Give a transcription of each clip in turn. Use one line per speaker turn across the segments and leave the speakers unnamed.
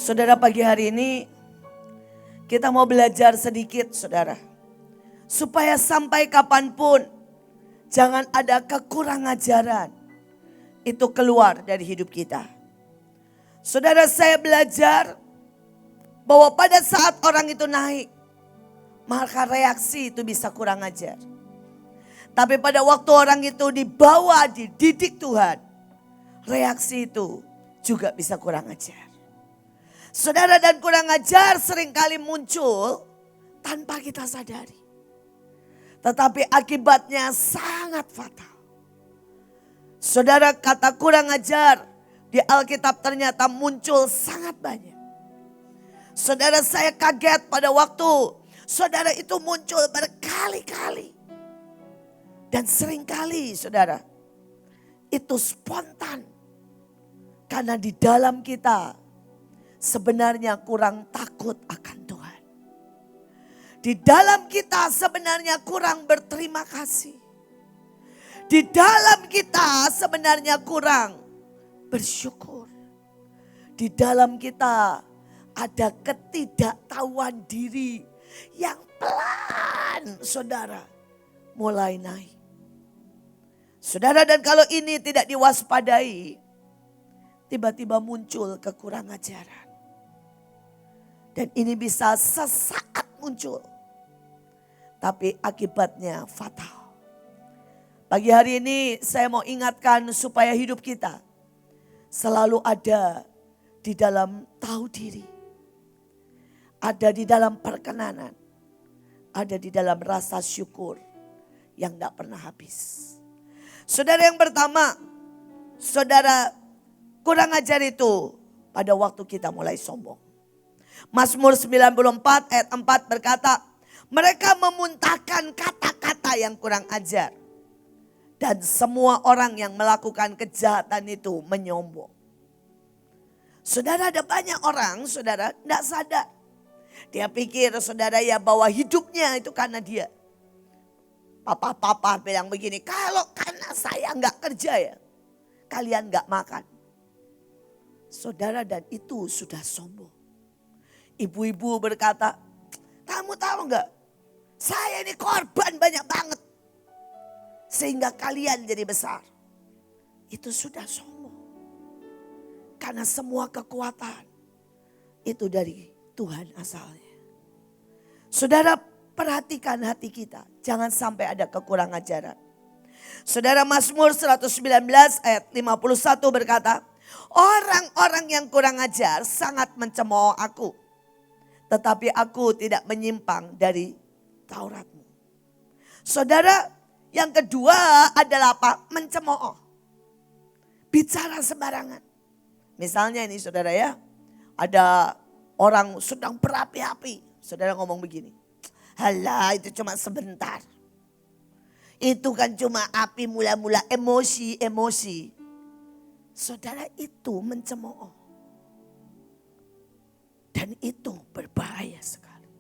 Saudara, pagi hari ini kita mau belajar sedikit, saudara. Supaya sampai kapanpun jangan ada kekurangan ajaran itu keluar dari hidup kita. Saudara, saya belajar bahwa pada saat orang itu naik, maka reaksi itu bisa kurang ajar. Tapi pada waktu orang itu dibawa, dididik Tuhan, reaksi itu juga bisa kurang ajar. Saudara, dan kurang ajar seringkali muncul tanpa kita sadari. Tetapi akibatnya sangat fatal. Saudara, kata kurang ajar di Alkitab ternyata muncul sangat banyak. Saudara, saya kaget pada waktu saudara itu muncul berkali-kali. Dan seringkali saudara, itu spontan. Karena di dalam kita sebenarnya kurang takut akan Tuhan. Di dalam kita sebenarnya kurang berterima kasih. Di dalam kita sebenarnya kurang bersyukur. Di dalam kita ada ketidaktahuan diri yang pelan, saudara, mulai naik. Saudara, dan kalau ini tidak diwaspadai, tiba-tiba muncul kekurangan ajaran. Dan ini bisa sesaat muncul, tapi akibatnya fatal. Pagi hari ini saya mau ingatkan supaya hidup kita selalu ada di dalam tahu diri. Ada di dalam perkenanan. Ada di dalam rasa syukur yang tidak pernah habis. Saudara, yang pertama, saudara, kurang ajar itu pada waktu kita mulai sombong. Mazmur 94 ayat 4 berkata, mereka memuntahkan kata-kata yang kurang ajar. Dan semua orang yang melakukan kejahatan itu menyombong. Saudara, ada banyak orang, saudara, tidak sadar. Dia pikir, saudara, ya bahwa hidupnya itu karena dia. Papa bilang begini, kalau karena saya nggak kerja ya, kalian nggak makan. Saudara, dan itu sudah sombong. Ibu-ibu berkata, kamu tahu nggak? Saya ini korban banyak banget. Sehingga kalian jadi besar. Itu sudah sombong. Karena semua kekuatan itu dari Tuhan asalnya. Saudara, perhatikan hati kita. Jangan sampai ada kekurangan ajaran. Saudara, Mazmur 119 ayat 51 berkata, orang-orang yang kurang ajar sangat mencemooh aku. Tetapi aku tidak menyimpang dari Tauratmu. Saudara, yang kedua adalah apa? Mencemooh. Bicara sembarangan. Misalnya ini saudara ya, ada orang sedang berapi-api. Saudara ngomong begini, halah itu cuma sebentar. Itu kan cuma api mula-mula emosi. Saudara, itu mencemooh. Dan itu berbahaya sekali.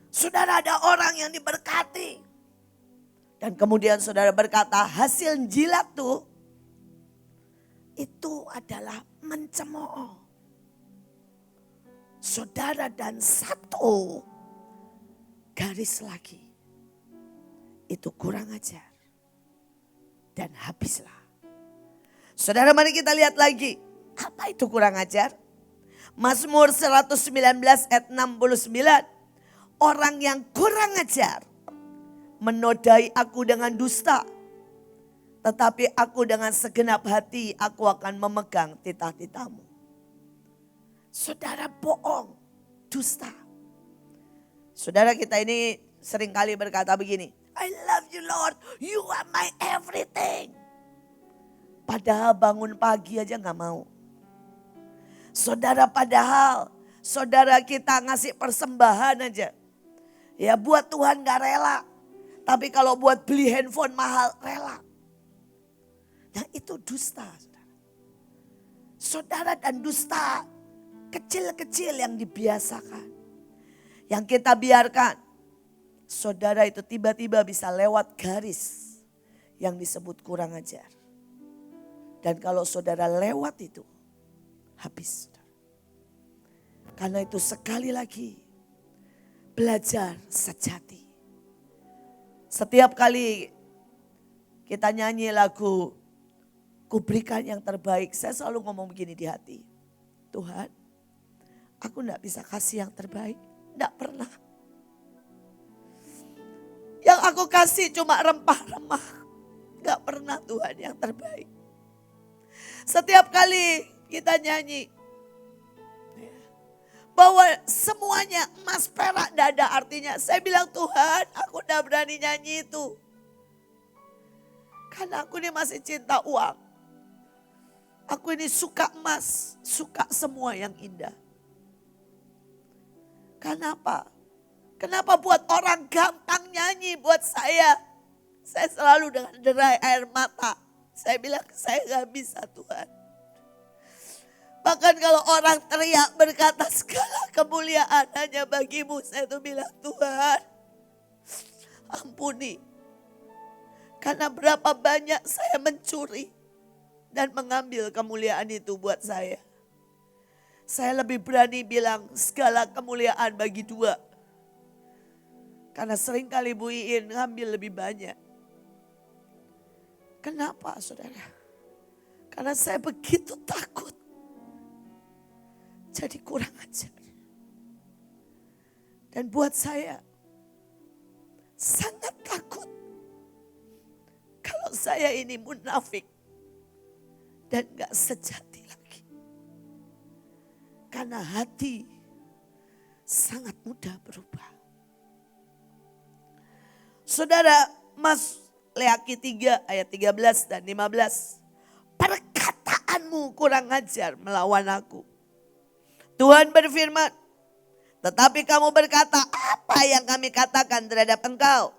Saudara, ada orang yang diberkati. Dan kemudian saudara berkata hasil jilat tuh. Itu adalah mencemooh. Saudara, dan satu garis lagi. Itu kurang ajar. Dan habislah. Saudara, mari kita lihat lagi. Apa itu kurang ajar? Mazmur 119 ayat 69. Orang yang kurang ajar menodai aku dengan dusta. Tetapi aku dengan segenap hati aku akan memegang titah-titahmu. Saudara, bohong, dusta. Saudara, kita ini seringkali berkata begini, I love you Lord, you are my everything. Padahal bangun pagi aja gak mau. Saudara, padahal saudara kita ngasih persembahan aja. Ya buat Tuhan gak rela. Tapi kalau buat beli handphone mahal rela. Nah itu dusta. Saudara, dan dusta kecil-kecil yang dibiasakan. Yang kita biarkan. Saudara, itu tiba-tiba bisa lewat garis yang disebut kurang ajar. Dan kalau saudara lewat itu, habis. Karena itu sekali lagi belajar sejati. Setiap kali kita nyanyi lagu Ku Berikan Yang Terbaik, saya selalu ngomong begini di hati. Tuhan, aku enggak bisa kasih yang terbaik, enggak pernah. Yang aku kasih cuma rempah-rempah, enggak pernah Tuhan yang terbaik. Setiap kali kita nyanyi bahwa semuanya emas perak enggak ada artinya. Saya bilang Tuhan, aku enggak berani nyanyi itu. Karena aku ini masih cinta uang. Aku ini suka emas, suka semua yang indah. Kenapa? Kenapa buat orang gampang nyanyi, buat saya selalu dengan derai air mata. Saya bilang saya gak bisa Tuhan. Bahkan kalau orang teriak berkata segala kemuliaan hanya bagimu, saya tuh bilang Tuhan ampuni. Karena berapa banyak saya mencuri dan mengambil kemuliaan itu buat saya. Saya lebih berani bilang segala kemuliaan bagi dua. Karena seringkali Bu Iin ngambil lebih banyak. Kenapa saudara? Karena saya begitu takut. Jadi kurang ajar. Dan buat saya sangat takut. Kalau saya ini munafik. Dan gak sejati lagi. Karena hati sangat mudah berubah. Saudara, Maleakhi 3 ayat 13 dan 15. Perkataanmu kurang ajar melawan aku. Tuhan berfirman, tetapi kamu berkata, apa yang kami katakan terhadap engkau?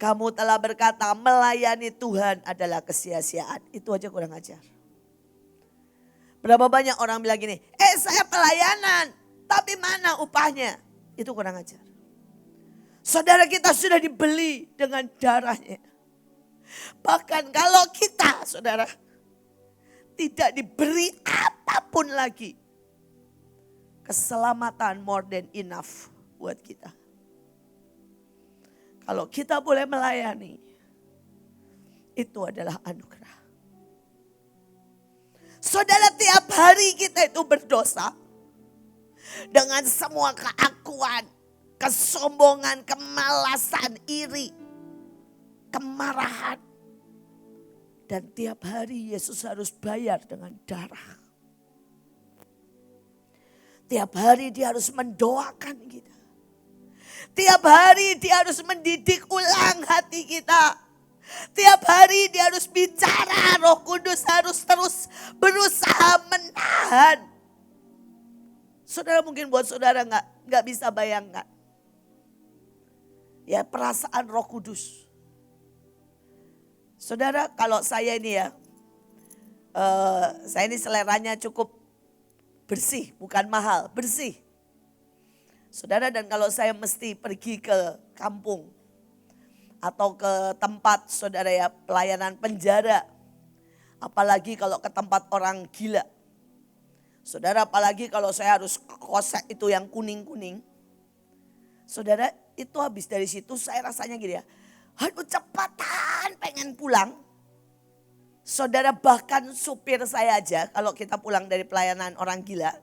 Kamu telah berkata melayani Tuhan adalah kesia-siaan. Itu aja kurang ajar. Berapa banyak orang bilang gini, saya pelayanan, tapi mana upahnya? Itu kurang ajar. Saudara, kita sudah dibeli dengan darahnya. Bahkan kalau kita, saudara, tidak diberi apapun lagi, keselamatan more than enough buat kita. Kalau kita boleh melayani, itu adalah anugerah. Saudara, tiap hari kita itu berdosa. Dengan semua keakuan, kesombongan, kemalasan, iri, kemarahan. Dan tiap hari Yesus harus bayar dengan darah. Tiap hari dia harus mendoakan kita. Tiap hari dia harus mendidik ulang hati kita. Tiap hari dia harus bicara, Roh Kudus harus terus berusaha menahan. Saudara, mungkin buat saudara nggak bisa bayangkan. Ya, perasaan Roh Kudus. Saudara, kalau saya ini ya, saya ini seleranya cukup bersih, bukan mahal, bersih. Saudara, dan kalau saya mesti pergi ke kampung atau ke tempat saudara ya pelayanan penjara, apalagi kalau ke tempat orang gila. Saudara, apalagi kalau saya harus kosek itu yang kuning-kuning. Saudara, itu habis dari situ saya rasanya gini ya, aduh cepatan pengen pulang. Saudara, bahkan supir saya aja kalau kita pulang dari pelayanan orang gila,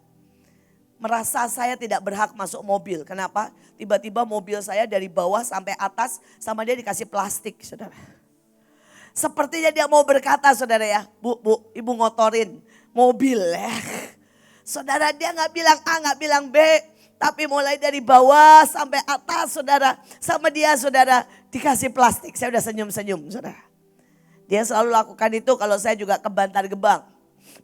merasa saya tidak berhak masuk mobil. Kenapa? Tiba-tiba mobil saya dari bawah sampai atas sama dia dikasih plastik, saudara. Sepertinya dia mau berkata, saudara ya, Bu, ibu ngotorin mobil ya. Saudara, dia gak bilang A, gak bilang B. Tapi mulai dari bawah sampai atas, saudara. Sama dia, saudara, dikasih plastik. Saya udah senyum-senyum, saudara. Dia selalu lakukan itu kalau saya juga ke Bantar Gebang.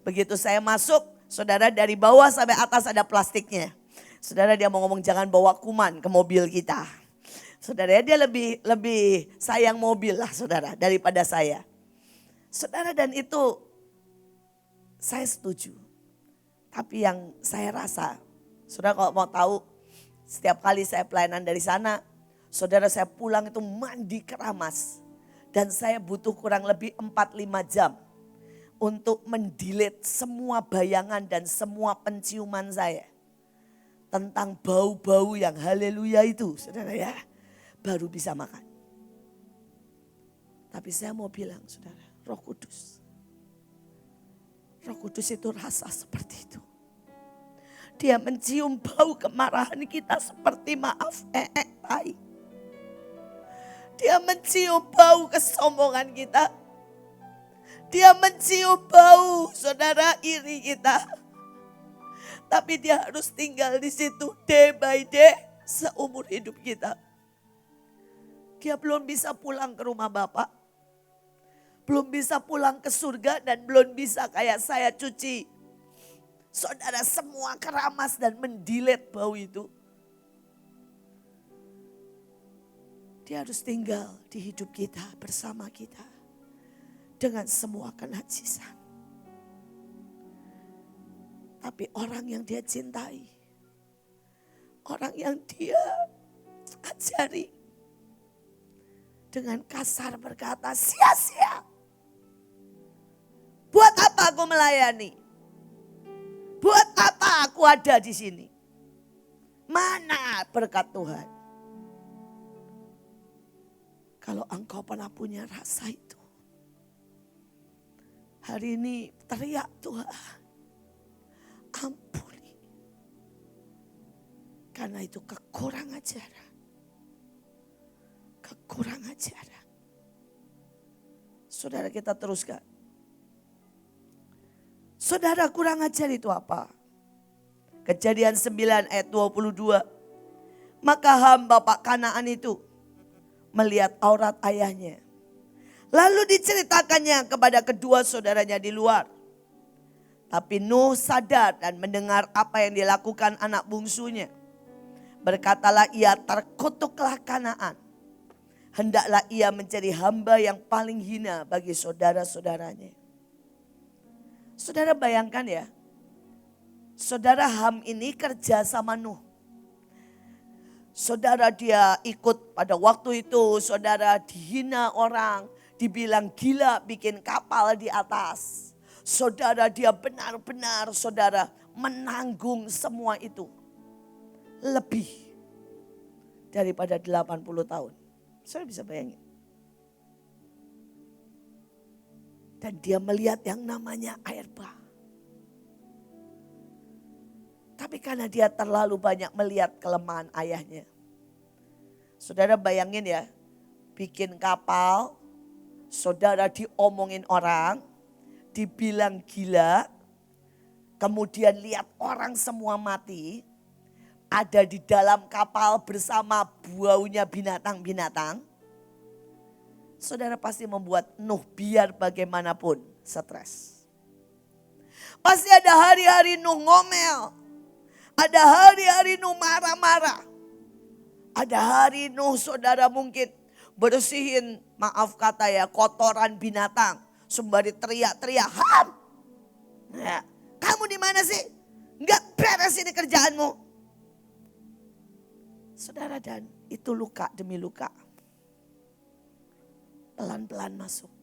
Begitu saya masuk, saudara, dari bawah sampai atas ada plastiknya. Saudara, dia mau ngomong jangan bawa kuman ke mobil kita. Saudara, dia lebih sayang mobil lah saudara daripada saya. Saudara, dan itu saya setuju. Tapi yang saya rasa, saudara kalau mau tahu, setiap kali saya pelayanan dari sana, saudara, saya pulang itu mandi keramas. Dan saya butuh kurang lebih 4-5 jam untuk mendelete semua bayangan dan semua penciuman saya. tentang bau-bau yang haleluya itu, saudara ya, baru bisa makan. Tapi saya mau bilang, saudara, Roh Kudus itu rasa seperti itu. Dia mencium bau kemarahan kita seperti tai. Dia mencium bau kesombongan kita. Dia mencium bau, saudara, iri kita. Tapi dia harus tinggal di situ day by day seumur hidup kita. Dia belum bisa pulang ke rumah Bapak. Belum bisa pulang ke surga dan belum bisa kayak saya cuci, saudara, semua keramas dan mendilet bau itu. Dia harus tinggal di hidup kita, bersama kita. Dengan semua kenajisan. Tapi orang yang dia cintai, orang yang dia ajari, dengan kasar berkata, sia-sia. Buat apa aku melayani? Buat apa aku ada di sini? Mana berkat Tuhan? Kalau engkau pernah punya rasa itu, hari ini teriak, Tuhan, ampuni. Karena itu kekurang ajaran. Kekurang ajaran. Saudara, kita teruskan. Saudara, kurang ajar itu apa? Kejadian 9 ayat 22. Maka Ham bapak Kanaan itu melihat aurat ayahnya. Lalu diceritakannya kepada kedua saudaranya di luar. Tapi Nuh sadar dan mendengar apa yang dilakukan anak bungsunya. Berkatalah ia, terkutuklah Kanaan. Hendaklah ia menjadi hamba yang paling hina bagi saudara-saudaranya. Saudara bayangkan ya, saudara Ham ini kerja sama Nuh. Saudara, dia ikut pada waktu itu, saudara, dihina orang, dibilang gila bikin kapal di atas. Saudara, dia benar-benar, saudara, menanggung semua itu. Lebih daripada 80 tahun. Saudara bisa bayangin. Dan dia melihat yang namanya air bah. Tapi karena dia terlalu banyak melihat kelemahan ayahnya. Saudara bayangin ya, bikin kapal, saudara diomongin orang, dibilang gila, kemudian lihat orang semua mati, ada di dalam kapal bersama baunya binatang-binatang. Saudara pasti membuat Nuh biar bagaimanapun stres. Pasti ada hari-hari Nuh ngomel. Ada hari-hari Nuh marah-marah. Ada hari Nuh, saudara, mungkin bersihin, maaf kata ya, kotoran binatang. Sembari teriak-teriak, Ham. Nah, kamu di mana sih? Enggak beres ini kerjaanmu. Saudara, dan itu luka demi luka. Pelan-pelan masuk.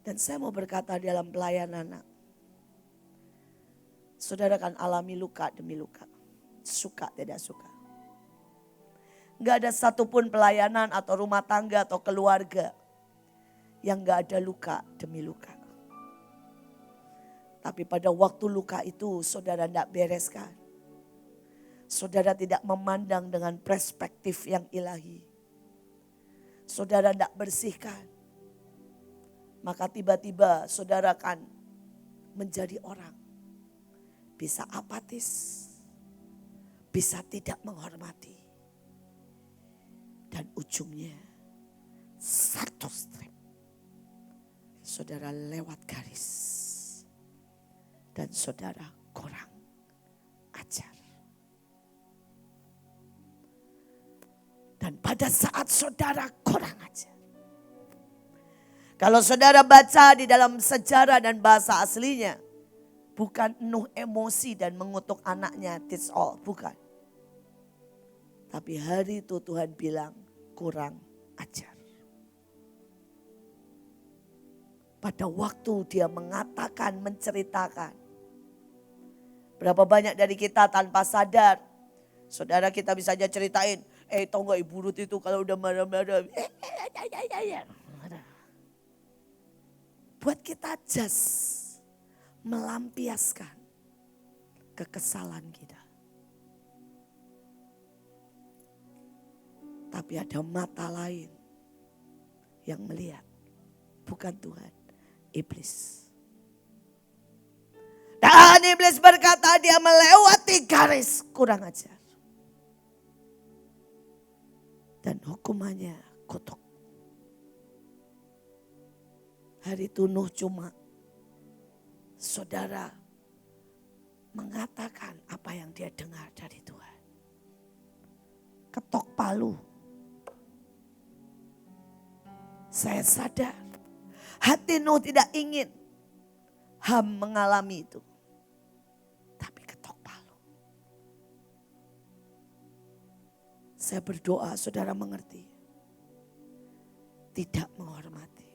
Dan saya mau berkata dalam pelayanan, saudara kan alami luka demi luka. Suka tidak suka. Gak ada satupun pelayanan atau rumah tangga atau keluarga yang gak ada luka demi luka. Tapi pada waktu luka itu saudara tidak bereskan. Saudara tidak memandang dengan perspektif yang ilahi. Saudara tidak bersihkan. Maka tiba-tiba saudara kan menjadi orang. Bisa apatis. Bisa tidak menghormati. Dan ujungnya satu strip. Saudara lewat garis. Dan saudara kurang ajar. Dan pada saat saudara kurang ajar. Kalau saudara baca di dalam sejarah dan bahasa aslinya. Bukan Nuh emosi dan mengutuk anaknya, that's all, bukan. Tapi hari itu Tuhan bilang kurang ajar. Pada waktu dia mengatakan, menceritakan Berapa banyak dari kita tanpa sadar. Saudara kita bisa aja ceritain, tau gak Ibu Ruth itu kalau udah marah-marah. Buat kita just melampiaskan kekesalan kita. Tapi ada mata lain yang melihat. Bukan Tuhan, iblis. Dan iblis berkata dia melewati garis kurang ajar. Dan hukumannya kutuk. Hari itu Nuh cuma saudara mengatakan apa yang dia dengar dari Tuhan. Ketok palu. Saya sadar hati Nuh tidak ingin Ham mengalami itu. Tapi ketok palu. Saya berdoa saudara mengerti. Tidak menghormati.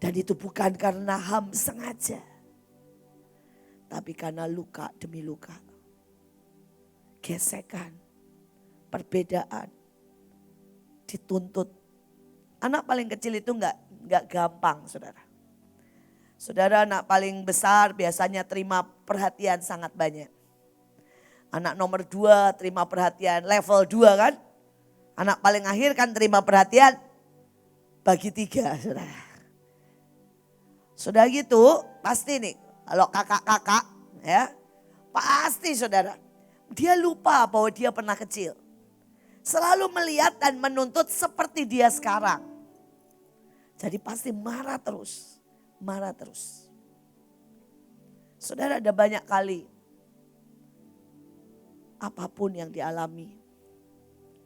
Dan itu bukan karena Ham sengaja. Tapi karena luka demi luka. Gesekan. Perbedaan. Dituntut. Anak paling kecil itu enggak gampang saudara. Saudara anak paling besar biasanya terima perhatian sangat banyak. Anak nomor 2 terima perhatian level 2 kan. Anak paling akhir kan terima perhatian bagi 3 saudara. Sudah gitu pasti nih kalau kakak-kakak ya pasti saudara. Dia lupa bahwa dia pernah kecil. Selalu melihat dan menuntut seperti dia sekarang. Jadi pasti marah terus. Marah terus. Saudara ada banyak kali. Apapun yang dialami.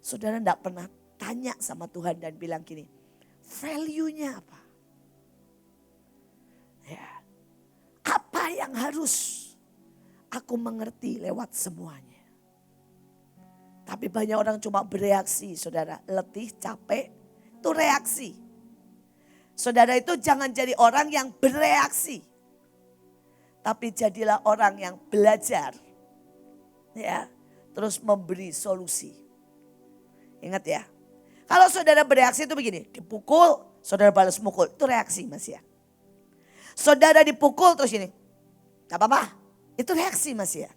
Saudara tidak pernah tanya sama Tuhan dan bilang gini. Value-nya apa? Ya. Apa yang harus aku mengerti lewat semuanya. Tapi banyak orang cuma bereaksi saudara. Letih, capek, itu reaksi. Saudara itu jangan jadi orang yang bereaksi. Tapi jadilah orang yang belajar. Ya, terus memberi solusi. Ingat ya. Kalau saudara bereaksi itu begini. Dipukul, saudara balas mukul. Itu reaksi mas ya. Saudara dipukul terus ini. Gak apa-apa. Itu reaksi mas ya.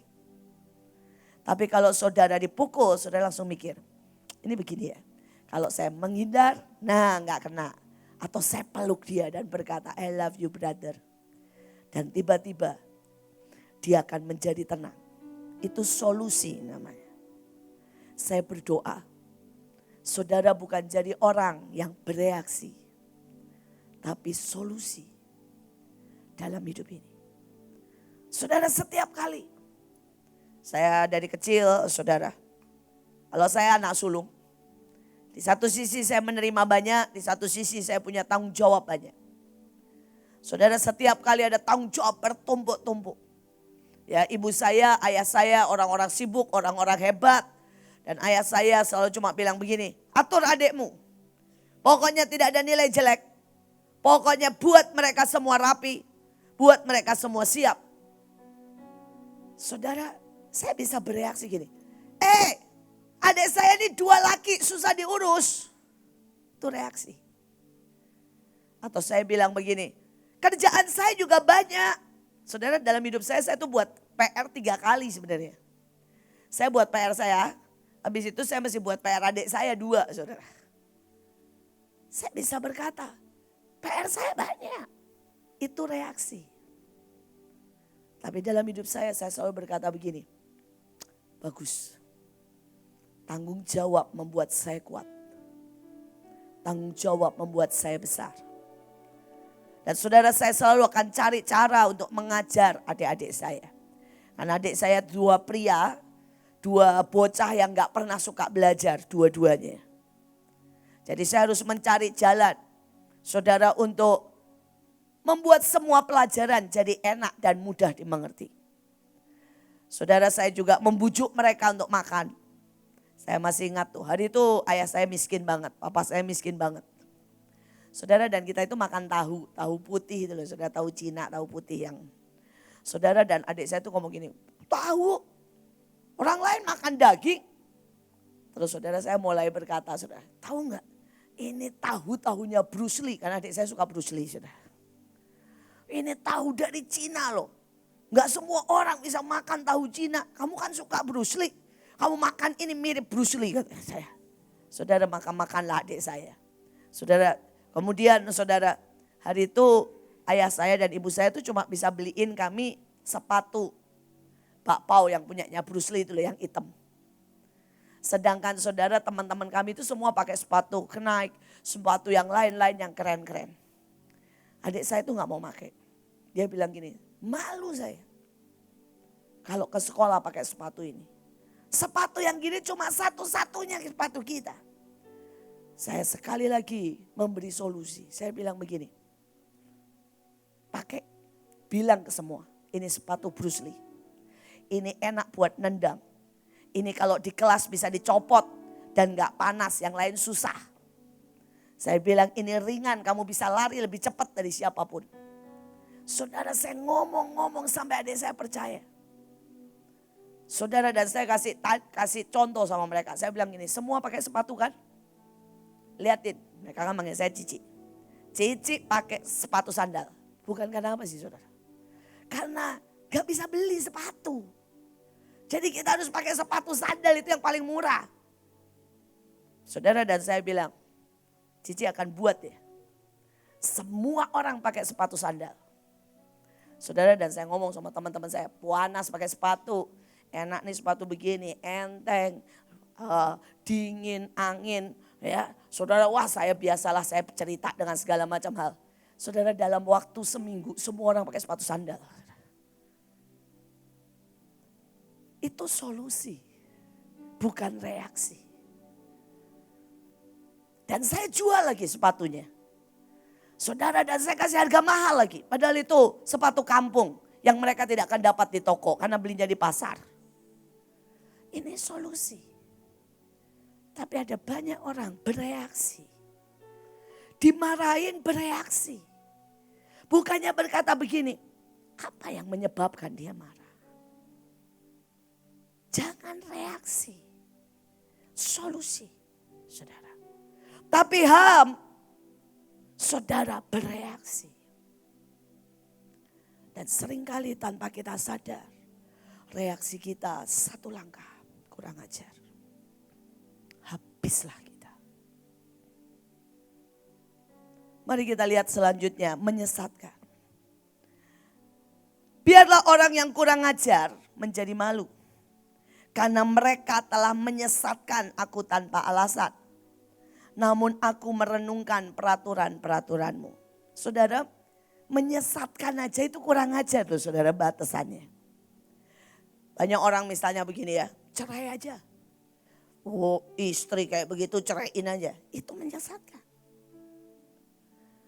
Tapi kalau saudara dipukul, saudara langsung mikir. Ini begini ya. Kalau saya menghindar, nah gak kena. Atau saya peluk dia dan berkata, I love you brother. Dan tiba-tiba dia akan menjadi tenang. Itu solusi namanya. Saya berdoa. Saudara bukan jadi orang yang bereaksi. Tapi solusi dalam hidup ini. Saudara setiap kali. Saya dari kecil saudara. Kalau saya anak sulung. Di satu sisi saya menerima banyak, di satu sisi saya punya tanggung jawab banyak. Saudara setiap kali ada tanggung jawab bertumpuk-tumpuk. Ya ibu saya, ayah saya orang-orang sibuk, orang-orang hebat. Dan ayah saya selalu cuma bilang begini, atur adikmu. Pokoknya tidak ada nilai jelek. Pokoknya buat mereka semua rapi, buat mereka semua siap. Saudara, saya bisa bereaksi gini. Adik saya ini 2 laki susah diurus. Itu reaksi. Atau saya bilang begini. Kerjaan saya juga banyak. Saudara dalam hidup saya tuh buat PR 3 kali sebenarnya. Saya buat PR saya. Habis itu saya masih buat PR adik saya 2 saudara. Saya bisa berkata. PR saya banyak. Itu reaksi. Tapi dalam hidup saya selalu berkata begini. Bagus. Tanggung jawab membuat saya kuat. Tanggung jawab membuat saya besar. Dan saudara saya selalu akan cari cara untuk mengajar adik-adik saya. Karena adik saya 2 pria, 2 bocah yang gak pernah suka belajar dua-duanya. Jadi saya harus mencari jalan. Saudara untuk membuat semua pelajaran jadi enak dan mudah dimengerti. Saudara saya juga membujuk mereka untuk makan. Saya masih ingat tuh, hari itu ayah saya miskin banget, papa saya miskin banget. Saudara dan kita itu makan tahu putih itu loh, saudara tahu Cina, tahu putih yang. Saudara, dan adik saya tuh ngomong gini, tahu orang lain makan daging. Terus saudara saya mulai berkata, saudara, tahu nggak? Ini tahu-tahunya Bruce Lee, karena adik saya suka Bruce Lee, saudara. Ini tahu dari Cina loh. Nggak semua orang bisa makan tahu Cina. Kamu kan suka Bruce Lee. Kamu makan ini mirip Bruce Lee, kata saya. Saudara, makan-makanlah adik saya. Saudara, kemudian saudara, hari itu ayah saya dan ibu saya itu cuma bisa beliin kami sepatu bakpao yang punyanya Bruce Lee itu loh, yang hitam. Sedangkan saudara, teman-teman kami itu semua pakai sepatu Nike, sepatu yang lain-lain yang keren-keren. Adik saya itu nggak mau pakai. Dia bilang gini, malu saya kalau ke sekolah pakai sepatu ini. Sepatu yang gini cuma satu-satunya sepatu kita. Saya sekali lagi memberi solusi. Saya bilang begini, pakai, bilang ke semua, ini sepatu Bruce Lee. Ini enak buat nendang. Ini kalau di kelas bisa dicopot dan gak panas, yang lain susah. Saya bilang ini ringan, kamu bisa lari lebih cepat dari siapapun. Saudara, saya ngomong sampai adik saya percaya. Saudara, dan saya kasih contoh sama mereka. Saya bilang gini, semua pakai sepatu kan? Liatin, mereka kan manggil saya Cici. Cici pakai sepatu sandal. Bukan karena apa sih saudara? Karena gak bisa beli sepatu. Jadi kita harus pakai sepatu sandal, itu yang paling murah. Saudara, dan saya bilang, Cici akan buat ya. Semua orang pakai sepatu sandal. Saudara, dan saya ngomong sama teman-teman saya, Puanas pakai sepatu. Enak nih sepatu begini, enteng, dingin, angin. Ya, saudara, wah saya biasalah saya cerita dengan segala macam hal. Saudara, dalam waktu seminggu semua orang pakai sepatu sandal. Itu solusi, bukan reaksi. Dan saya jual lagi sepatunya. Saudara, dan saya kasih harga mahal lagi. Padahal itu sepatu kampung yang mereka tidak akan dapat di toko karena belinya di pasar. Ini solusi. Tapi ada banyak orang bereaksi. Dimarahin bereaksi. Bukannya berkata begini, apa yang menyebabkan dia marah? Jangan reaksi, solusi, saudara. Tapi saudara bereaksi. Dan seringkali tanpa kita sadar, reaksi kita satu langkah kurang ajar. Habislah kita. Mari kita lihat selanjutnya, menyesatkan. Biarlah orang yang kurang ajar menjadi malu. Karena mereka telah menyesatkan aku tanpa alasan. Namun aku merenungkan peraturan-peraturanmu. Saudara, menyesatkan aja itu kurang ajar loh saudara, batasannya. Banyak orang misalnya begini ya, cerai aja. Oh, istri kayak begitu ceraiin aja. Itu menyesatkan.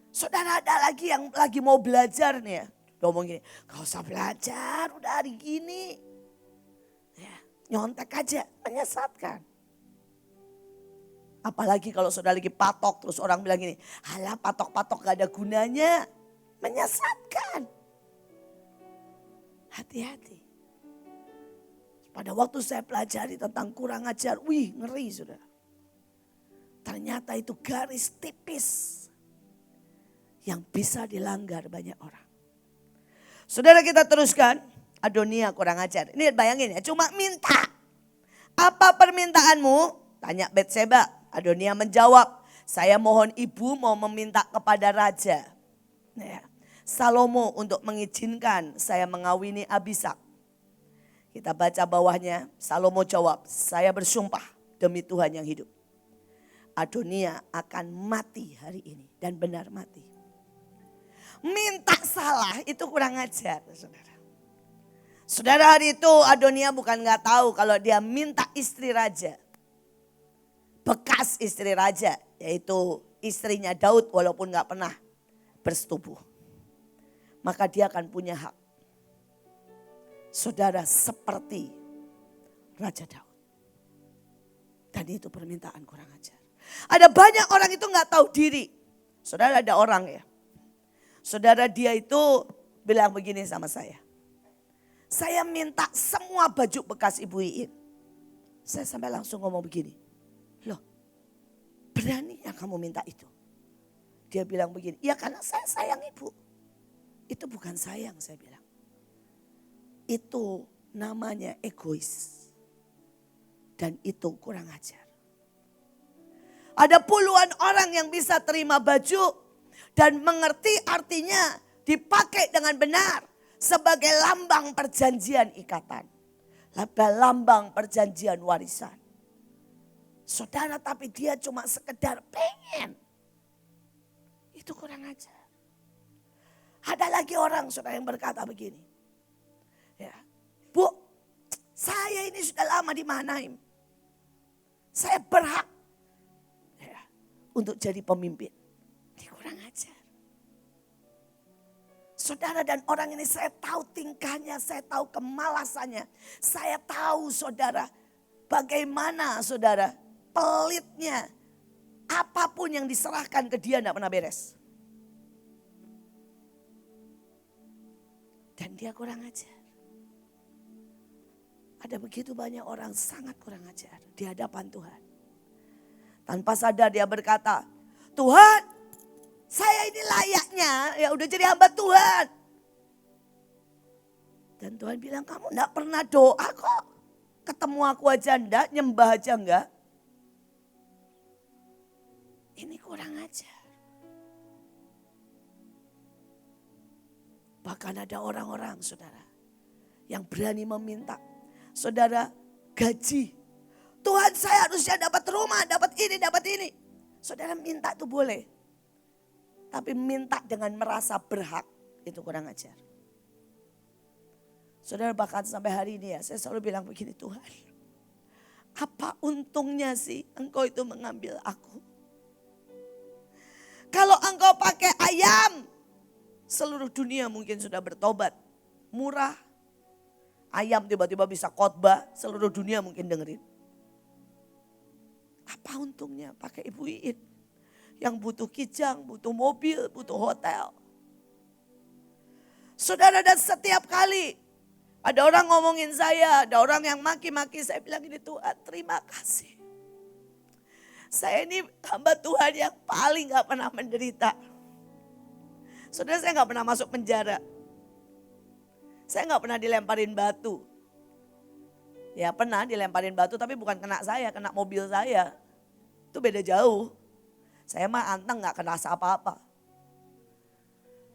Saudara, ada lagi yang lagi mau belajar nih ya. Dia ngomong gini, gak usah belajar udah hari gini. Ya, nyontek aja, menyesatkan. Apalagi kalau saudara lagi patok terus orang bilang gini, halah patok-patok gak ada gunanya. Menyesatkan. Hati-hati. Pada waktu saya pelajari tentang kurang ajar, wih ngeri saudara. Ternyata itu garis tipis yang bisa dilanggar banyak orang. Saudara, kita teruskan. Adonia kurang ajar. Ini bayangin ya, cuma minta. Apa permintaanmu? Tanya Betseba. Adonia menjawab, saya mohon ibu mau meminta kepada raja. Ya, Salomo untuk mengizinkan saya mengawini Abisak. Kita baca bawahnya, Salomo jawab, saya bersumpah demi Tuhan yang hidup. Adonia akan mati hari ini dan benar mati. Minta salah itu kurang ajar, saudara. Saudara, hari itu Adonia bukan gak tahu kalau dia minta istri raja. Bekas istri raja, yaitu istrinya Daud walaupun gak pernah bersetubuh. Maka dia akan punya hak. Saudara, seperti Raja Daud. Dan itu permintaan kurang ajar. Ada banyak orang itu gak tahu diri. Saudara, ada orang ya. Saudara, dia itu bilang begini sama saya. Saya minta semua baju bekas Ibu Iin. Saya sampai langsung ngomong begini. Loh, berani ya kamu minta itu? Dia bilang begini, ya karena saya sayang Ibu. Itu bukan sayang, saya bilang. Itu namanya egois. Dan itu kurang ajar. Ada puluhan orang yang bisa terima baju dan mengerti artinya dipakai dengan benar sebagai lambang perjanjian ikatan. Lambang perjanjian warisan. Saudara, tapi dia cuma sekedar pengen. Itu kurang ajar. Ada lagi orang saudara yang berkata begini. Ya, Bu, saya ini sudah lama di Mannheim. Saya berhak untuk jadi pemimpin. Ini kurang ajar. Saudara, dan orang ini saya tahu tingkahnya, saya tahu kemalasannya. Saya tahu saudara, bagaimana saudara pelitnya. Apapun yang diserahkan ke dia tidak pernah beres. Dan dia kurang ajar. Ada begitu banyak orang sangat kurang ajar di hadapan Tuhan. Tanpa sadar dia berkata, Tuhan, saya ini layaknya ya udah jadi hamba Tuhan. Dan Tuhan bilang, kamu enggak pernah doa kok. Ketemu aku aja enggak, nyembah aja enggak. Ini kurang ajar. Bahkan ada orang-orang saudara yang berani meminta. Saudara, gaji. Tuhan, saya harusnya dapat rumah, dapat ini. Saudara, minta itu boleh. Tapi minta dengan merasa berhak, itu kurang ajar. Saudara, bahkan sampai hari ini ya, saya selalu bilang begini, Tuhan, apa untungnya sih engkau itu mengambil aku? Kalau engkau pakai ayam, seluruh dunia mungkin sudah bertobat. Murah, ayam tiba-tiba bisa khotbah, seluruh dunia mungkin dengerin. Apa untungnya pakai Ibu Iin yang butuh kijang, butuh mobil, butuh hotel. Saudara, dan setiap kali ada orang ngomongin saya, ada orang yang maki-maki, saya bilang ini, Tuhan terima kasih. Saya ini hamba Tuhan yang paling gak pernah menderita. Saudara, saya gak pernah masuk penjara. Saya gak pernah dilemparin batu. Ya pernah dilemparin batu tapi bukan kena saya, kena mobil saya. Itu beda jauh. Saya mah anteng gak kena apa-apa.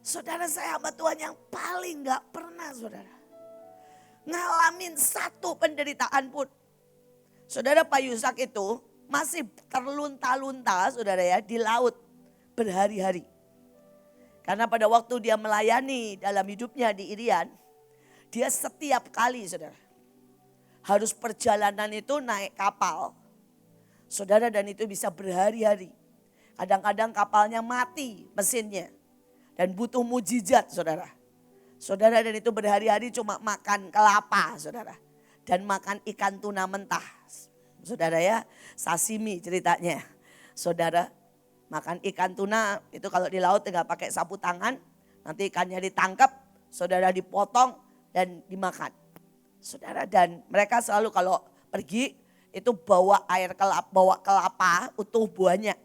Saudara, saya hamba Tuhan yang paling gak pernah saudara ngalamin satu penderitaan pun. Saudara, Pak Yusak itu masih terlunta-lunta saudara ya di laut berhari-hari. Karena pada waktu dia melayani dalam hidupnya di Irian, dia setiap kali saudara harus perjalanan itu naik kapal. Saudara, dan itu bisa berhari-hari. Kadang-kadang kapalnya mati mesinnya. Dan butuh mujizat saudara. Saudara, dan itu berhari-hari cuma makan kelapa saudara. Dan makan ikan tuna mentah. Saudara ya, sashimi ceritanya. Saudara, makan ikan tuna itu kalau di laut nggak pakai sapu tangan. Nanti ikannya ditangkap, saudara dipotong dan dimakan. Saudara, dan mereka selalu kalau pergi itu bawa kelapa utuh buahnya.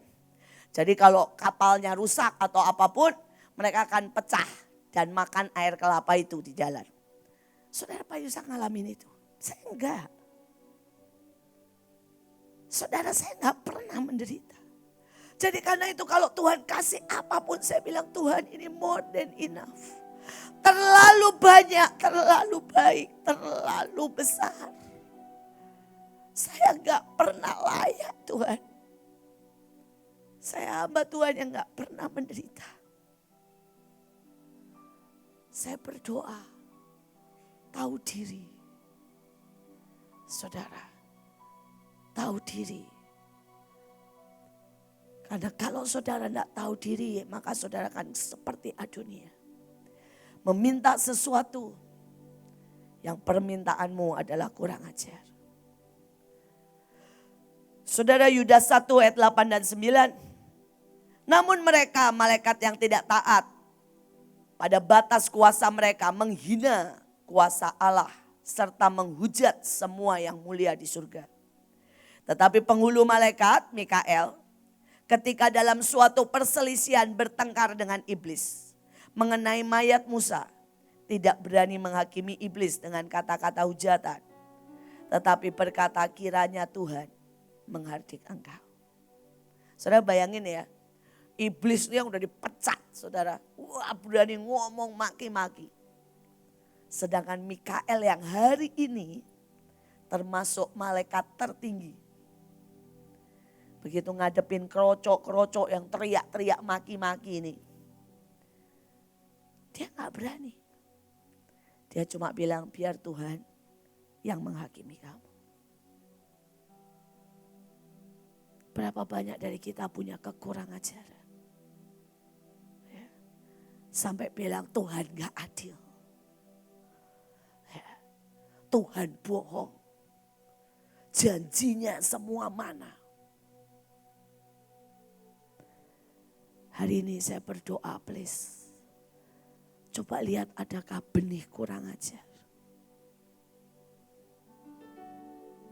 Jadi kalau kapalnya rusak atau apapun, mereka akan pecah dan makan air kelapa itu di jalan. Saudara, Pak Yusak ngalamin itu. Saya enggak. Saudara, saya enggak pernah menderita. Jadi karena itu kalau Tuhan kasih apapun, saya bilang Tuhan ini more than enough. Terlalu banyak, terlalu baik, terlalu besar. Saya gak pernah layak Tuhan. Saya hamba Tuhan yang gak pernah menderita. Saya berdoa, tahu diri. Saudara, tahu diri. Karena kalau saudara gak tahu diri, maka saudara akan seperti Adonia. Meminta sesuatu yang permintaanmu adalah kurang ajar. Saudara, Yudas 1 ayat 8 dan 9. Namun mereka malaikat yang tidak taat pada batas kuasa mereka menghina kuasa Allah serta menghujat semua yang mulia di surga. Tetapi penghulu malaikat Mikael ketika dalam suatu perselisihan bertengkar dengan iblis mengenai mayat Musa, tidak berani menghakimi iblis dengan kata-kata hujatan, tetapi berkata, kiranya Tuhan menghardik engkau. Saudara bayangin ya, iblis yang udah dipecat saudara, wah berani ngomong maki-maki. Sedangkan Mikael yang hari ini termasuk malaikat tertinggi, begitu ngadepin kerocok-kerocok yang teriak-teriak maki-maki ini, dia gak berani. Dia cuma bilang, biar Tuhan yang menghakimi kamu. Berapa banyak dari kita punya kekurangan ajaran. Ya. Sampai bilang Tuhan gak adil. Ya. Tuhan bohong. Janjinya semua mana. Hari ini saya berdoa please. Coba lihat adakah benih kurang ajar.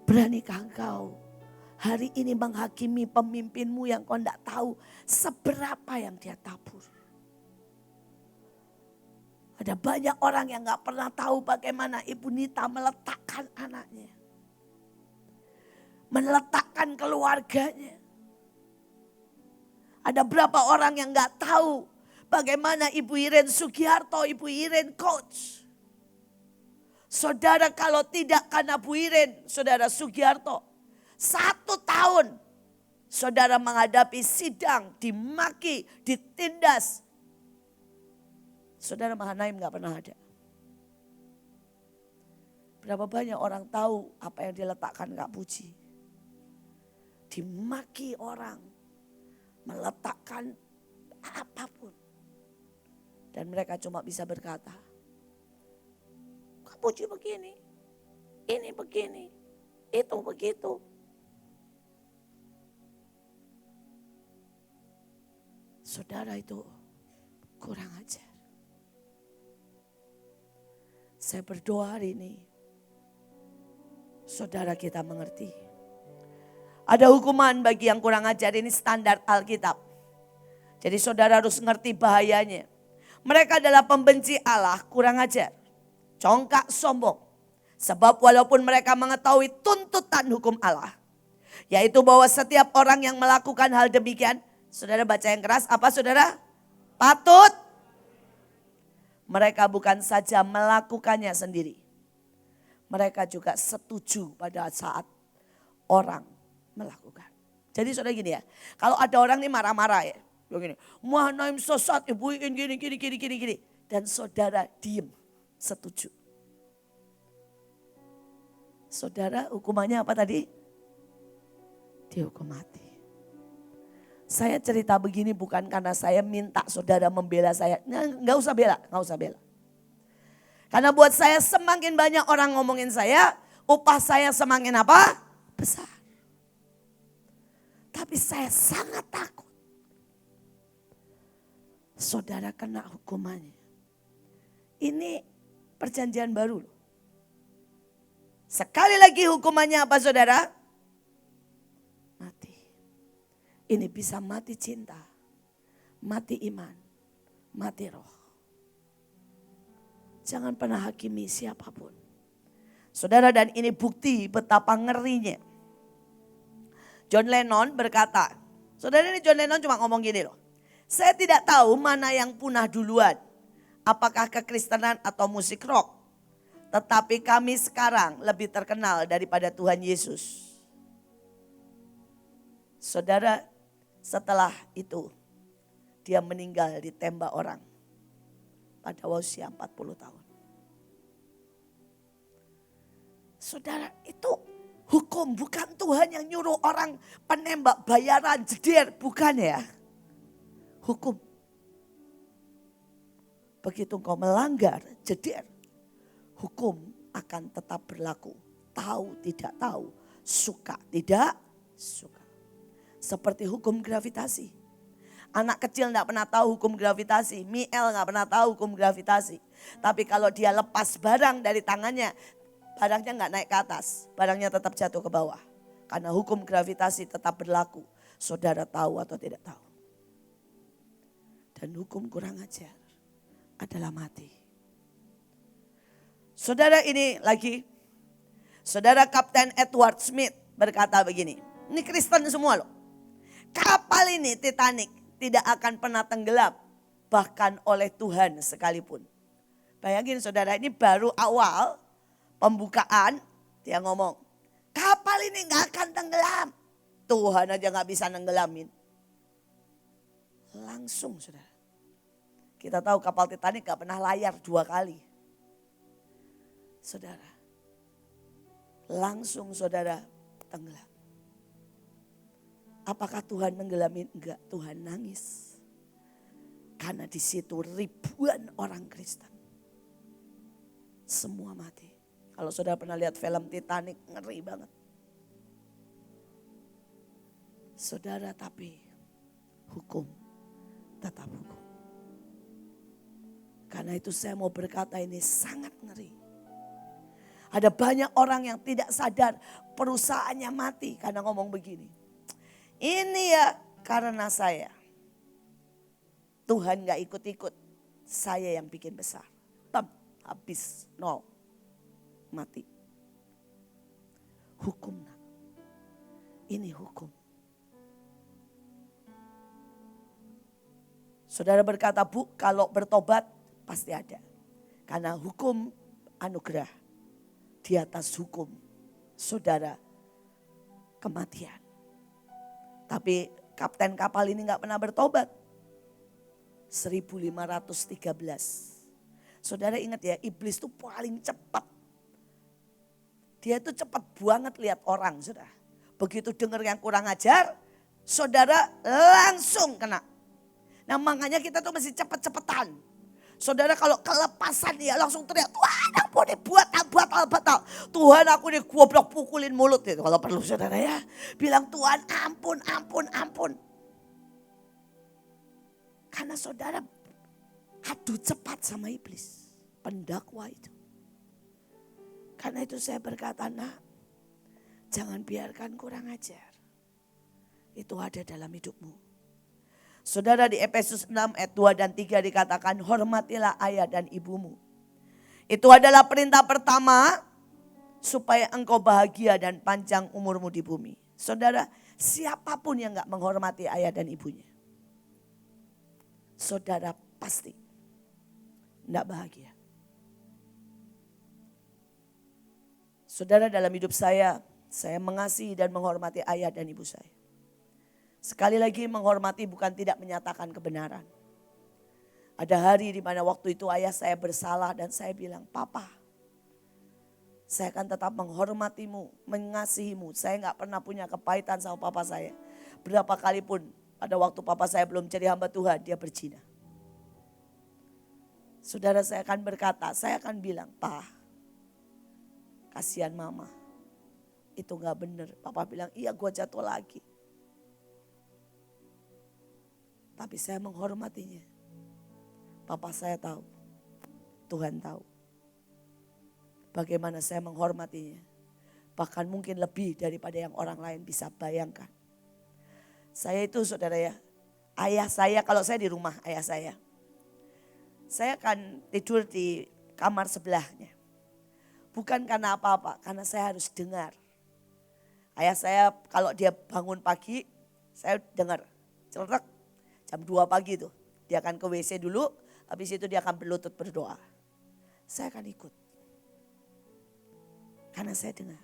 Beranikah engkau hari ini menghakimi pemimpinmu yang kau tidak tahu seberapa yang dia tabur. Ada banyak orang yang gak pernah tahu bagaimana Ibu Nita meletakkan anaknya. Meletakkan keluarganya. Ada berapa orang yang gak tahu bagaimana Ibu Iren Sugiharto, Ibu Iren coach. Saudara kalau tidak karena Bu Iren, Saudara Sugiharto, 1 tahun saudara menghadapi sidang, dimaki, ditindas. Saudara Mahanaim gak pernah ada. Berapa banyak orang tahu apa yang diletakkan Kak Puji. Dimaki orang, meletakkan apapun. Dan mereka cuma bisa berkata, Kak Puji begini, ini begini, itu begitu. Saudara itu kurang ajar. Saya berdoa hari ini, saudara kita mengerti. Ada hukuman bagi yang kurang ajar, ini standar Alkitab. Jadi saudara harus ngerti bahayanya. Mereka adalah pembenci Allah, kurang ajar, congkak, sombong. Sebab walaupun mereka mengetahui tuntutan hukum Allah, yaitu bahwa setiap orang yang melakukan hal demikian, saudara baca yang keras, apa saudara? Patut. Mereka bukan saja melakukannya sendiri, mereka juga setuju pada saat orang melakukan. Jadi saudara gini ya, kalau ada orang nih marah-marah ya, begini, Mahanaim sesat, Ibu Iren gini. Dan saudara diem, setuju. Saudara hukumannya apa tadi? Dihukum mati. Saya cerita begini bukan karena saya minta saudara membela saya. Nggak usah bela. Karena buat saya semakin banyak orang ngomongin saya, upah saya semakin apa? Besar. Tapi saya sangat takut saudara kena hukumannya. Ini perjanjian baru loh. Sekali lagi hukumannya apa saudara? Mati. Ini bisa mati cinta, mati iman, mati roh. Jangan pernah hakimi siapapun. Saudara, dan ini bukti betapa ngerinya. John Lennon berkata, saudara ini John Lennon cuma ngomong gini loh. Saya tidak tahu mana yang punah duluan. Apakah kekristenan atau musik rock. Tetapi kami sekarang lebih terkenal daripada Tuhan Yesus. Saudara, setelah itu dia meninggal ditembak orang pada usia 40 tahun. Saudara, itu hukum, bukan Tuhan yang nyuruh orang penembak bayaran jeder, bukan ya. Hukum. Begitu engkau melanggar jeder, hukum akan tetap berlaku. Tahu tidak tahu, suka tidak suka. Seperti hukum gravitasi. Anak kecil gak pernah tahu hukum gravitasi. Miel gak pernah tahu hukum gravitasi. Tapi kalau dia lepas barang dari tangannya, barangnya nggak naik ke atas, barangnya tetap jatuh ke bawah. Karena hukum gravitasi tetap berlaku, saudara tahu atau tidak tahu. Dan hukum kurang ajar adalah mati. Saudara ini lagi, saudara Kapten Edward Smith berkata begini, ini Kristen semua loh. Kapal ini Titanic tidak akan pernah tenggelam, bahkan oleh Tuhan sekalipun. Bayangin saudara, ini baru awal pembukaan, dia ngomong, kapal ini gak akan tenggelam. Tuhan aja gak bisa nenggelamin. Langsung saudara. Kita tahu kapal Titanic gak pernah layar 2 kali. Saudara, langsung saudara tenggelam. Apakah Tuhan nenggelamin? Enggak, Tuhan nangis. Karena di situ ribuan orang Kristen. Semua mati. Kalau saudara pernah lihat film Titanic, ngeri banget. Saudara, tapi hukum tetap hukum. Karena itu saya mau berkata ini sangat ngeri. Ada banyak orang yang tidak sadar perusahaannya mati karena ngomong begini. Ini ya karena saya. Tuhan gak ikut-ikut. Saya yang bikin besar. Habis, nol. Mati. Hukum. Ini hukum. Saudara berkata, Bu, kalau bertobat pasti ada. Karena hukum anugerah di atas hukum saudara kematian. Tapi kapten kapal ini gak pernah bertobat. 1513. Saudara ingat ya, iblis itu paling cepat. Dia itu cepat banget lihat orang, saudara. Begitu dengar yang kurang ajar, saudara langsung kena. Nah makanya kita tuh mesti cepet-cepetan. Saudara kalau kelepasan dia langsung teriak, Tuhan ampun nih buat batal. Tuhan aku nih goblok pukulin mulut itu. Kalau perlu saudara ya. Bilang Tuhan ampun. Karena saudara adu cepat sama iblis. Pendakwa itu. Karena itu saya berkata, nak, jangan biarkan kurang ajar. Itu ada dalam hidupmu. Saudara di Efesus 6 ayat 2 dan 3 dikatakan hormatilah ayah dan ibumu. Itu adalah perintah pertama supaya engkau bahagia dan panjang umurmu di bumi. Saudara, siapapun yang gak menghormati ayah dan ibunya, saudara pasti gak bahagia. Saudara, dalam hidup saya mengasihi dan menghormati ayah dan ibu saya. Sekali lagi menghormati bukan tidak menyatakan kebenaran. Ada hari di mana waktu itu ayah saya bersalah dan saya bilang, Papa, saya akan tetap menghormatimu, mengasihimu. Saya gak pernah punya kepahitan sama papa saya. Berapa kali pun pada waktu papa saya belum jadi hamba Tuhan, dia berzina. Saudara, saya akan berkata, saya akan bilang, Pa, kasihan mama. Itu gak benar. Papa bilang, iya gue jatuh lagi. Tapi saya menghormatinya. Papa saya tahu, Tuhan tahu. Bagaimana saya menghormatinya. Bahkan mungkin lebih daripada yang orang lain bisa bayangkan. Saya itu saudara ya, ayah saya, kalau saya di rumah ayah saya akan tidur di kamar sebelahnya. Bukan karena apa-apa, karena saya harus dengar. Ayah saya kalau dia bangun pagi, saya dengar celutak. Jam 2 pagi tuh, dia akan ke WC dulu, habis itu dia akan berlutut berdoa. Saya akan ikut. Karena saya dengar.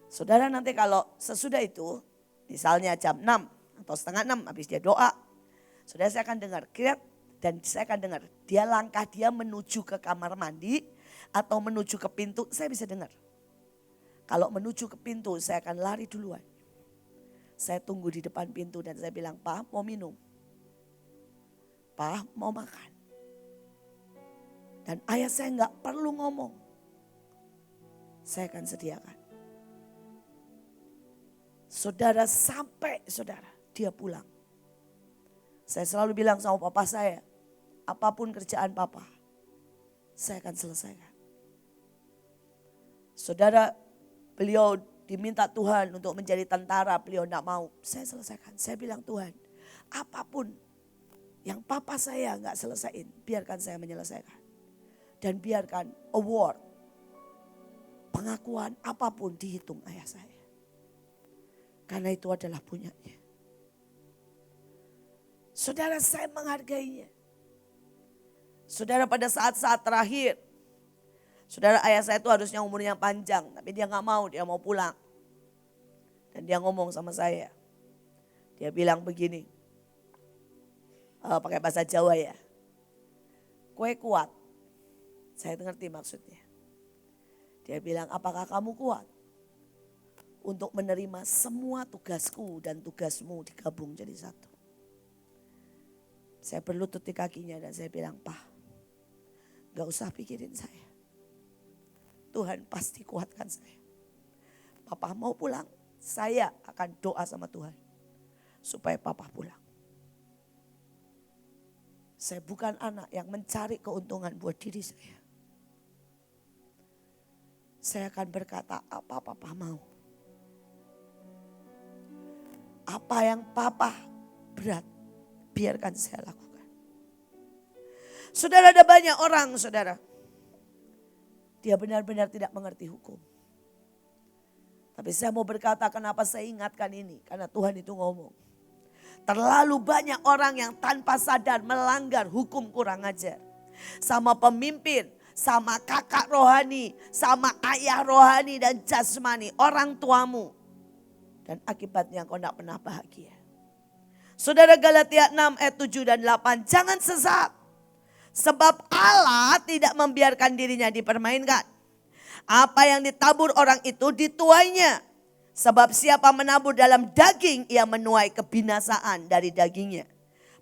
Saudara nanti kalau sesudah itu, misalnya jam 6 atau setengah 6 habis dia doa. Saudara saya akan dengar, dan saya akan dengar dia langkah dia menuju ke kamar mandi atau menuju ke pintu, saya bisa dengar. Kalau menuju ke pintu saya akan lari duluan. Saya tunggu di depan pintu dan saya bilang, Pa mau minum. Pa mau makan. Dan ayah saya gak perlu ngomong. Saya akan sediakan. Saudara sampai saudara dia pulang. Saya selalu bilang sama papa saya, apapun kerjaan papa, saya akan selesaikan. Saudara, beliau diminta Tuhan untuk menjadi tentara, beliau tidak mau. Saya selesaikan. Saya bilang, Tuhan, apapun yang papa saya nggak selesaiin, biarkan saya menyelesaikan. Dan biarkan award, pengakuan apapun dihitung ayah saya. Karena itu adalah punyanya. Saudara, saya menghargainya. Saudara, pada saat-saat terakhir, saudara, ayah saya itu harusnya umurnya panjang, tapi dia nggak mau, dia mau pulang. Dan dia ngomong sama saya. Dia bilang begini, pakai bahasa Jawa ya. Kue kuat. Saya ngerti maksudnya. Dia bilang, apakah kamu kuat untuk menerima semua tugasku dan tugasmu digabung jadi satu? Saya berlutut di kakinya dan saya bilang, Pak, gak usah pikirin saya. Tuhan pasti kuatkan saya. Papa mau pulang, saya akan doa sama Tuhan supaya papa pulang. Saya bukan anak yang mencari keuntungan buat diri saya. Saya akan berkata apa papa mau. Apa yang papa berat, biarkan saya lakukan. Saudara, ada banyak orang, saudara. Dia benar-benar tidak mengerti hukum. Tapi saya mau berkata kenapa saya ingatkan ini. Karena Tuhan itu ngomong. Terlalu banyak orang yang tanpa sadar melanggar hukum kurang ajar. Sama pemimpin, sama kakak rohani, sama ayah rohani dan jasmani, orang tuamu. Dan akibatnya kau tidak pernah bahagia. Saudara, Galatia 6 ayat 7 dan 8, jangan sesat. Sebab Allah tidak membiarkan dirinya dipermainkan. Apa yang ditabur orang itu dituainya. Sebab siapa menabur dalam daging, ia menuai kebinasaan dari dagingnya.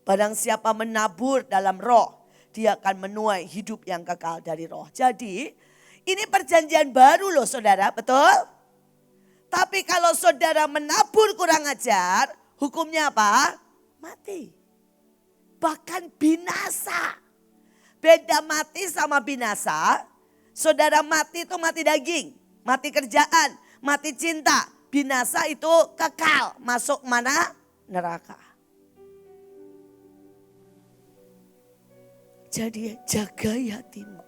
Barang siapa menabur dalam roh, dia akan menuai hidup yang kekal dari roh. Jadi ini perjanjian baru loh saudara, betul? Tapi kalau saudara menabur kurang ajar, hukumnya apa? Mati. Bahkan binasa. Beda mati sama binasa. Saudara mati itu mati daging, mati kerjaan, mati cinta. Binasa itu kekal, masuk mana? Neraka. Jadi jaga hatimu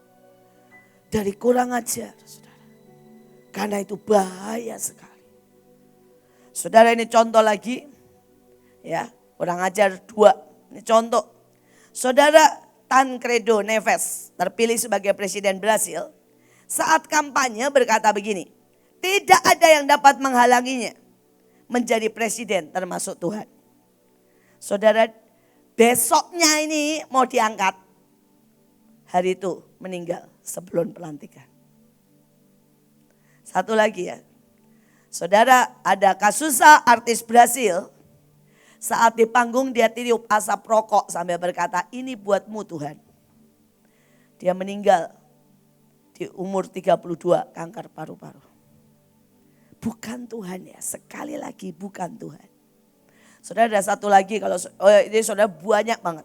dari kurang ajar, saudara. Karena itu bahaya sekali. Saudara, ini contoh lagi. Ya, kurang ajar 2. Ini contoh. Saudara Tancredo Neves terpilih sebagai presiden Brasil. Saat kampanye berkata begini. Tidak ada yang dapat menghalanginya menjadi presiden termasuk Tuhan. Saudara, besoknya ini mau diangkat. Hari itu meninggal sebelum pelantikan. Satu lagi ya. Saudara, ada Cazuza, artis Brasil. Saat di panggung dia tiup asap rokok sambil berkata, ini buatmu Tuhan. Dia meninggal di umur 32 kanker paru-paru. Bukan Tuhan ya, sekali lagi bukan Tuhan. Saudara, ada satu lagi, kalau ini saudara banyak banget.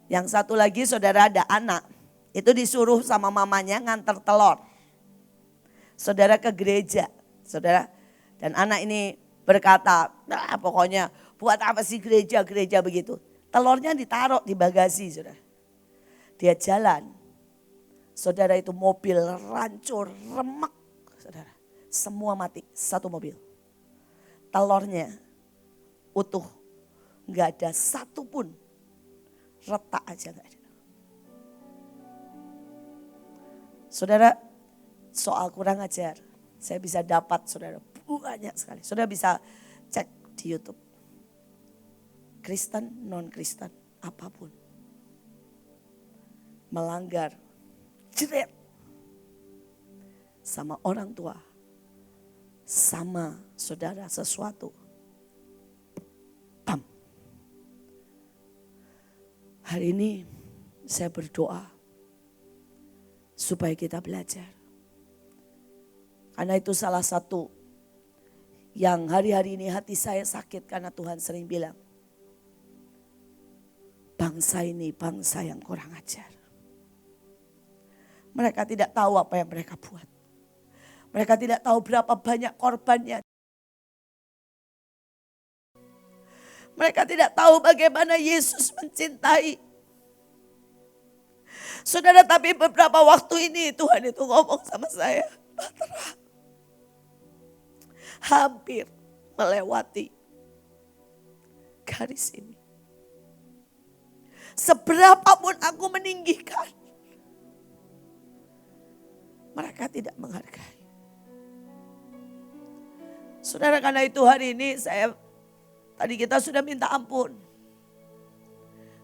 Yang satu lagi saudara ada anak, itu disuruh sama mamanya nganter telur. Saudara ke gereja, saudara. Dan anak ini berkata, nah pokoknya buat apa sih gereja begitu. Telurnya ditaruh di bagasi saudara. Dia jalan, saudara, itu mobil rancur, remek saudara. Semua mati, satu mobil. Telurnya utuh, gak ada satupun retak aja gak ada. Saudara, soal kurang ajar, saya bisa dapat saudara banyak sekali. Saudara bisa cek di YouTube. Kristen, non-Kristen, apapun. Melanggar, jeret. Sama orang tua. Sama saudara sesuatu. Pam. Hari ini saya berdoa supaya kita belajar. Karena itu salah satu yang hari-hari ini hati saya sakit karena Tuhan sering bilang. Bangsa ini bangsa yang kurang ajar. Mereka tidak tahu apa yang mereka buat. Mereka tidak tahu berapa banyak korbannya. Mereka tidak tahu bagaimana Yesus mencintai. Saudara, tapi beberapa waktu ini Tuhan itu ngomong sama saya, Batra, hampir melewati garis ini. Seberapapun aku meninggikan, mereka tidak menghargai. Saudara, karena itu hari ini tadi kita sudah minta ampun.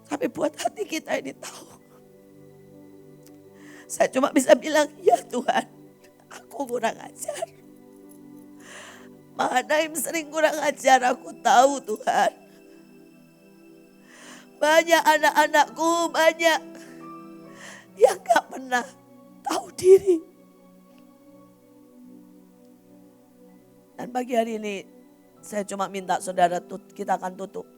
Tapi buat hati kita ini tahu. Saya cuma bisa bilang, ya Tuhan, aku kurang ajar. Mahanaim sering kurang ajar, aku tahu Tuhan. Banyak anak-anakku, banyak yang gak pernah tahu diri. Dan pagi hari ini saya cuma minta saudara, kita akan tutup.